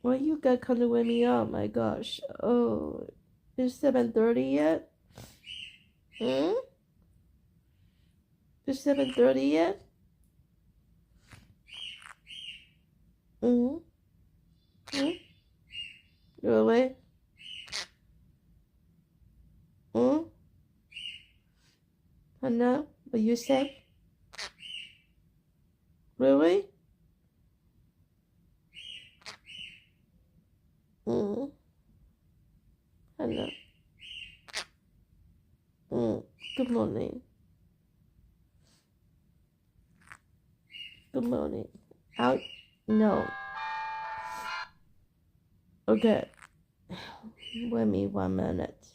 Why you got coming with me? Oh my gosh. Oh, it's 7:30 yet? Hmm? It's 7:30 yet? Hmm? Hmm? Really? Hmm? Hannah, what you say? Really? Hmm? Hannah. Hmm. Good morning. Good morning. Out? No. Okay. Wait me 1 minute.